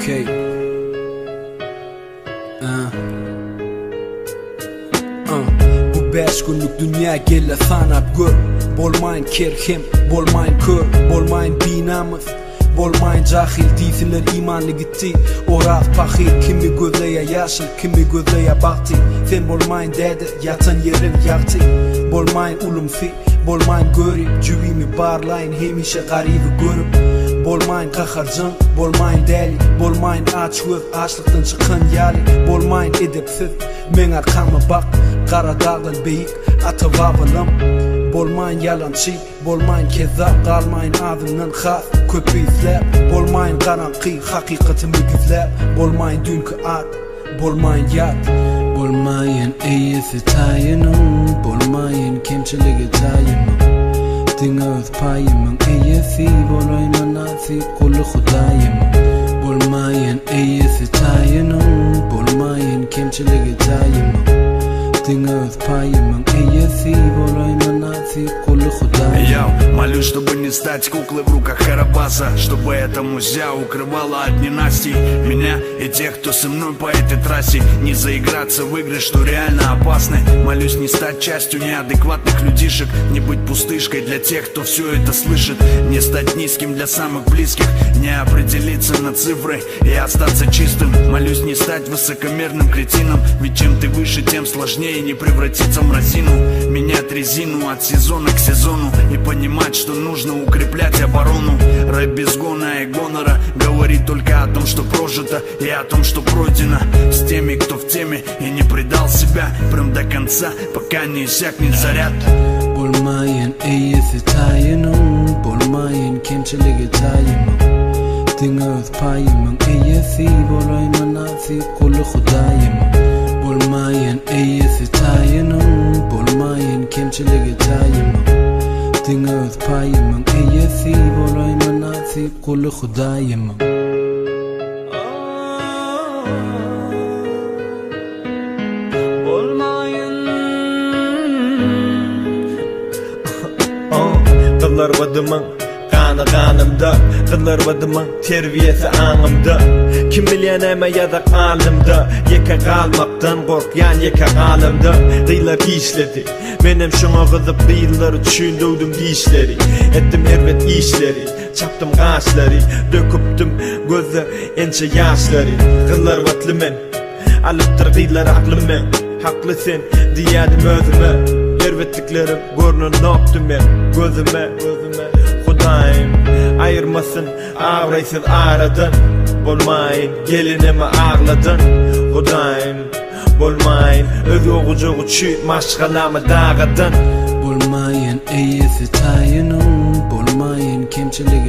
Okay. Bu 5 günlük dünya gelle sanap gör. Bolmaýyn kerhem, bolmaýyn kör, bolmaýyn binamız, bolmaýyn jahil diýsinler imanly gitti. Oraz pahir kimi gözleýe ýaşyl, kimi gözleýe bagty. Sen bolmaýyn däde, ýatan ýerim ýagty. Bolmaýyn ulumsi, bolmaýyn göri, jüwimi barlaýyn hemişe garyby görüp. Bolmaýyn gaharjan, bolmaýyn däli, bolmaýyn açgöz, açlykdan çykan ýaly, bolmaýyn edepsiz, men arkama bak, kara dağdan beýik, ata babalam. Bolmaýyn yalançy, bolmaýyn kezzap, galmaýyn ağzından has, köpü izläp, bolmaýyn garanky, hakykatymy gizläp, bolmaýyn dünkü at, bolmaýyn ýat. Bolmaýyn eýesi taýynym, bolmaýyn kemçiligi taýymym. Diňe öz paýymyň eýesi, bolaýman nasip kuly Hudaýymym. Bolmaýyn eýesi taýynym, bolmaýyn kemçiligi taýymym. Diňe öz paýymyň eýesi, bolaýman nasip kuly Hudaýymym. Я молюсь, чтобы не стать куклой в руках Карабаса, чтобы эта музя укрывала от ненастий меня и тех, кто со мной по этой трассе. Не заиграться в игры, что реально опасны. Молюсь не стать частью неадекватных людишек, не быть пустышкой для тех, кто все это слышит, не стать низким для самых близких, не определиться на цифры и остаться чистым. Молюсь не стать высокомерным кретином, ведь чем ты выше, тем сложнее не превратиться в мразину. Менять резину от сезона к сезону и понимать, что нужно укреплять оборону. Рэп без гона и гонора говорит только о том, что прожито, и о том, что пройдено. С теми, кто в теме и не предал себя прям до конца, пока не иссякнет заряд. Bolmaýyn eýesi taýynym, bolmaýyn kemçiligi taýymym. Diňe öz paýymyň eýesi, bolaýman nasip kuly Hudaýymym. Bolmaýyn eýesi taýynym, bolmaýyn kemçiligi taýymym. Diňe öz paýymyň eýesi, bolaýman nasip kuly Hudaýymym. Kıllar badımın kanı kanımda, kıllar badımın terbiyesi anımda. Kim bilyen eme yadak alımda, yeka kalmaktan korkyan yeka kalımda. Kıylar işledi, benim şuna kızıp kıyılları düşündüydüm dişleri. Ettim hervet işleri, çaptım kaşları, döküptüm gözü ençe yaşları. Kıllar vatlı men, alıptır kıylar aklım men. Haklısın diyedim özüme, hervetliklerim görünün noktum ben gözüme. Hudaýym ayırmasın ağraysız aradan, bolmaýyn gelinimi ağladın. Hudaýym bolmaýyn öz ogucuğu çüýüp maşgalamy dağadın. Bolmaýyn eýesi taýynym, bolmaýyn kemçiligi